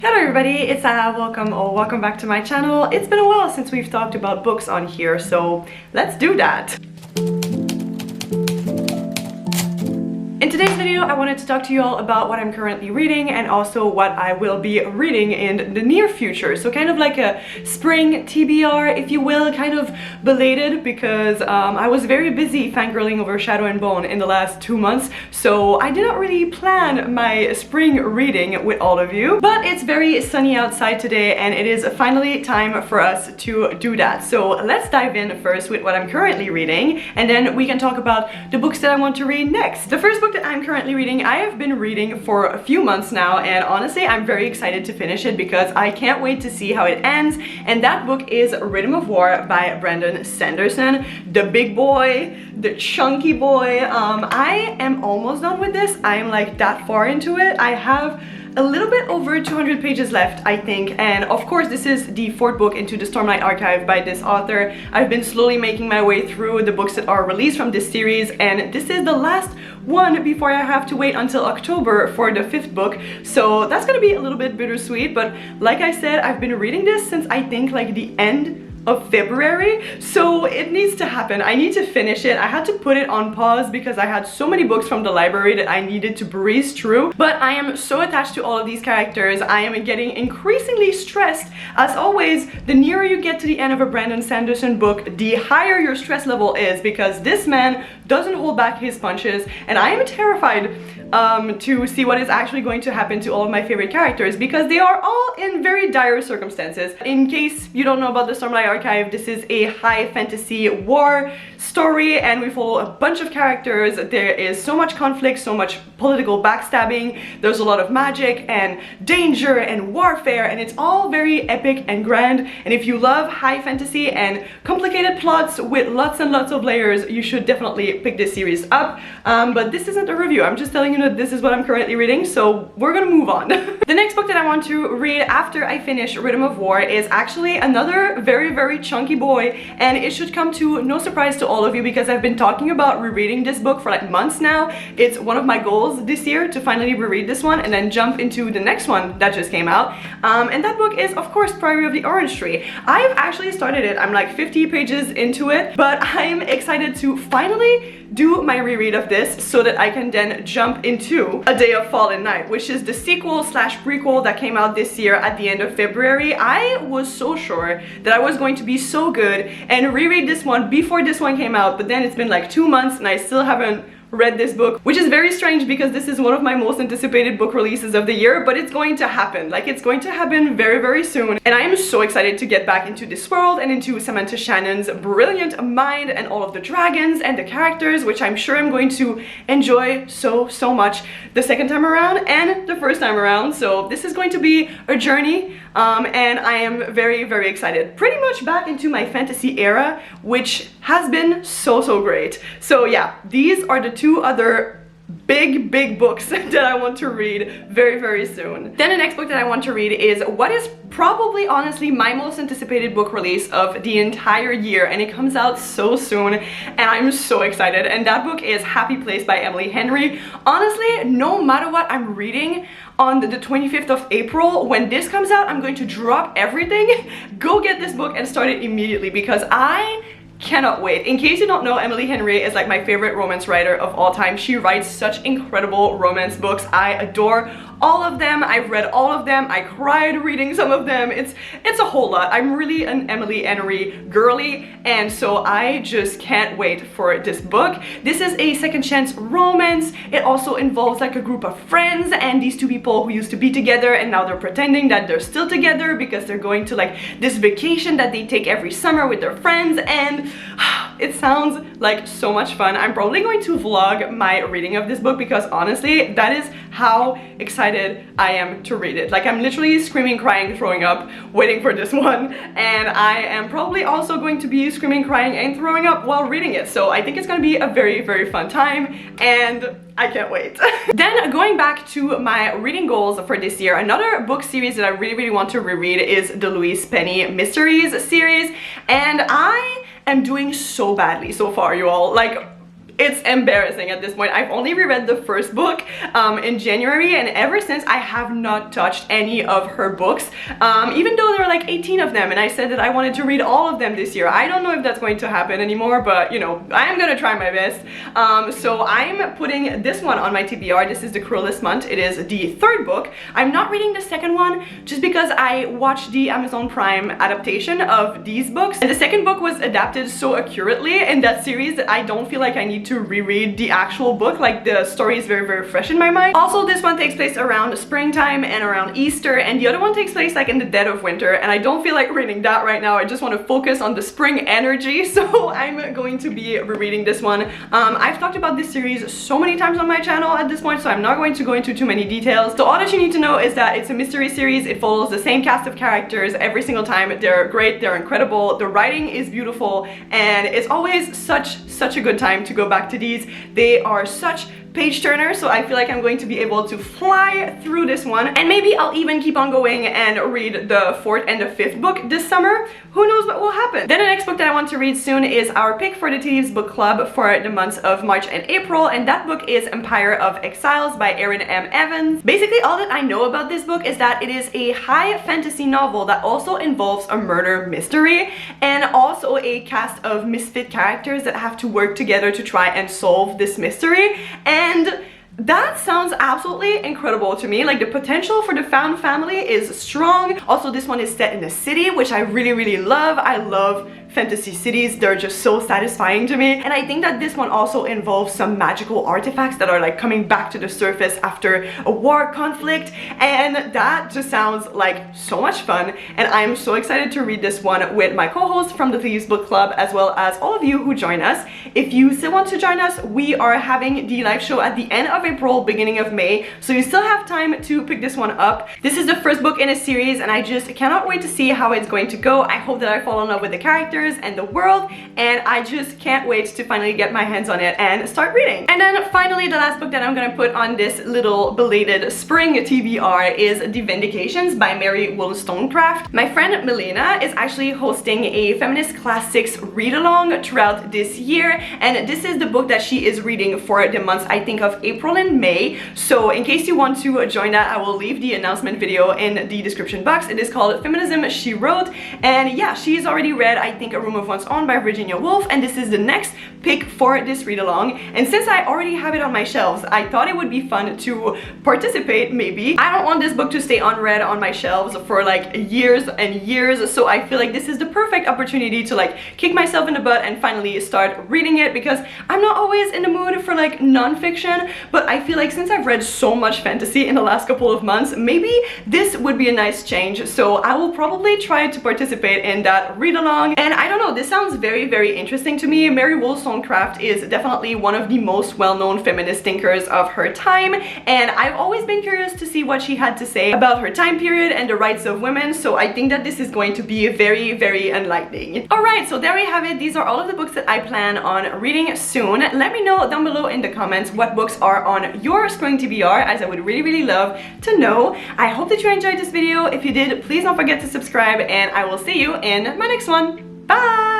Hello everybody, it's Sara. Welcome back to my channel. It's been a while since we've talked about books on here, so let's do that. In today's video, I wanted to talk to you all about what I'm currently reading and also what I will be reading in the near future. So kind of like a spring TBR, if you will, kind of belated because I was very busy fangirling over Shadow and Bone in the last 2 months, so I did not really plan my spring reading with all of you. But it's very sunny outside today and it is finally time for us to do that. So let's dive in first with what I'm currently reading and then we can talk about the books that I want to read next. The first book that I'm currently reading, I have been reading for a few months now, and honestly I'm very excited to finish it because I can't wait to see how it ends, and that book is Rhythm of War by Brandon Sanderson, the big boy, the chunky boy. I am almost done with this. I'm like that far into it. I have a little bit over 200 pages left, I think, and of course this is the 4th book into the Stormlight Archive by this author. I've been slowly making my way through the books that are released from this series, and this is the last one before I have to wait until October for the 5th book, so that's gonna be a little bit bittersweet. But like I said, I've been reading this since I think like the end of February, so it needs to happen. I need to finish it. I had to put it on pause because I had so many books from the library that I needed to breeze through, but I am so attached to all of these characters. I am getting increasingly stressed. As always, the nearer you get to the end of a Brandon Sanderson book, the higher your stress level is, because this man doesn't hold back his punches, and I am terrified to see what is actually going to happen to all of my favorite characters because they are all in very dire circumstances. In case you don't know about the Stormlight Archive, this is a high fantasy war story and we follow a bunch of characters. There is so much conflict, so much political backstabbing, there's a lot of magic and danger and warfare, and it's all very epic and grand, and if you love high fantasy and complicated plots with lots and lots of layers, you should definitely pick this series up. But this isn't a review, I'm just telling you that this is what I'm currently reading, so we're gonna move on. The next book that I want to read after I finish Rhythm of War is actually another very chunky boy, and it should come to no surprise to all of you because I've been talking about rereading this book for like months now. It's one of my goals this year to finally reread this one and then jump into the next one that just came out, and that book is of course Priory of the Orange Tree. I've actually started it, I'm like 50 pages into it, but I'm excited to finally do my reread of this so that I can then jump into A Day of Fallen Night, which is the sequel slash prequel that came out this year at the end of February. I was so sure that I was going to be so good and reread this one before this one came out, but then it's been like 2 months and I still haven't read this book, which is very strange because this is one of my most anticipated book releases of the year, but it's going to happen. Like, it's going to happen very soon, and I am so excited to get back into this world and into Samantha Shannon's brilliant mind and all of the dragons and the characters, which I'm sure I'm going to enjoy so much the second time around and the first time around. So this is going to be a journey, and I am very excited. Pretty much back into my fantasy era, which has been so great. So yeah, these are the 2 other big books that I want to read very soon. Then the next book that I want to read is what is probably honestly my most anticipated book release of the entire year, and it comes out so soon and I'm so excited, and that book is Happy Place by Emily Henry. Honestly, no matter what I'm reading on the 25th of April, when this comes out, I'm going to drop everything, go get this book and start it immediately because I cannot wait. In case you don't know, Emily Henry is like my favorite romance writer of all time. She writes such incredible romance books. I adore all of them. I've read all of them. I cried reading some of them. It's a whole lot. I'm really an Emily Henry girly, and so I just can't wait for this book. This is a second chance romance. It also involves like a group of friends and these 2 people who used to be together and now they're pretending that they're still together because they're going to like this vacation that they take every summer with their friends, and it sounds like so much fun. I'm probably going to vlog my reading of this book because honestly, that is how excited I am to read it. Like, I'm literally screaming, crying, throwing up, waiting for this one, and I am probably also going to be screaming, crying, and throwing up while reading it. So I think it's gonna be a very fun time, and I can't wait. Then going back to my reading goals for this year, another book series that I really want to reread is the Louise Penny Mysteries series, and I am doing so badly so far, you all. Like, It's embarrassing at this point. I've only reread the first book in January, and ever since I have not touched any of her books, even though there are like 18 of them, and I said that I wanted to read all of them this year. I don't know if that's going to happen anymore, but you know, I am gonna try my best. So I'm putting this one on my TBR. This is The Cruelest Month. It is the third book. I'm not reading the second one just because I watched the Amazon Prime adaptation of these books, and the second book was adapted so accurately in that series that I don't feel like I need to reread the actual book. Like, the story is very, very fresh in my mind. Also, this one takes place around springtime and around Easter, and the other one takes place like in the dead of winter, and I don't feel like reading that right now. I just want to focus on the spring energy, so I'm going to be rereading this one. I've talked about this series so many times on my channel at this point, so I'm not going to go into too many details. So all that you need to know is that it's a mystery series. It follows the same cast of characters every single time. They're great, they're incredible, the writing is beautiful, and it's always such a good time to go back to these. They are such page turner, so I feel like I'm going to be able to fly through this one, and maybe I'll even keep on going and read the fourth and the fifth book this summer. Who knows what will happen. Then the next book that I want to read soon is our pick for the Thieves Book Club for the months of March and April, and that book is Empire of Exiles by Erin M. Evans. Basically, all that I know about this book is that it is a high fantasy novel that also involves a murder mystery and also a cast of misfit characters that have to work together to try and solve this mystery. And that sounds absolutely incredible to me. Like, the potential for the found family is strong. Also, this one is set in a city, which I really love. I love fantasy cities. They're just so satisfying to me, and I think that this one also involves some magical artifacts that are like coming back to the surface after a war conflict, and that just sounds like so much fun, and I'm so excited to read this one with my co-host from the Thieves Book Club, as well as all of you who join us. If you still want to join us, we are having the live show at the end of April, beginning of May, so you still have time to pick this one up. This is the first book in a series, and I just cannot wait to see how it's going to go. I hope that I fall in love with the characters and the world, and I just can't wait to finally get my hands on it and start reading. And then finally, the last book that I'm gonna put on this little belated spring TBR is The Vindications by Mary Wollstonecraft. My friend Melina is actually hosting a feminist classics read-along throughout this year, and this is the book that she is reading for the months, I think, of April and May. So in case you want to join that, I will leave the announcement video in the description box. It is called Feminism She Wrote, and yeah, she's already read, I think, A Room of One's Own by Virginia Woolf, and this is the next pick for this read-along. And since I already have it on my shelves, I thought it would be fun to participate, maybe. I don't want this book to stay unread on my shelves for like years and years, so I feel like this is the perfect opportunity to like kick myself in the butt and finally start reading it, because I'm not always in the mood for like non-fiction, but I feel like since I've read so much fantasy in the last couple of months, maybe this would be a nice change. So I will probably try to participate in that read-along. And I don't know, this sounds very interesting to me. Mary Wollstonecraft is definitely one of the most well-known feminist thinkers of her time, and I've always been curious to see what she had to say about her time period and the rights of women, so I think that this is going to be very enlightening. Alright, so there we have it. These are all of the books that I plan on reading soon. Let me know down below in the comments what books are on your spring TBR, as I would really love to know. I hope that you enjoyed this video. If you did, please don't forget to subscribe, and I will see you in my next one. Bye!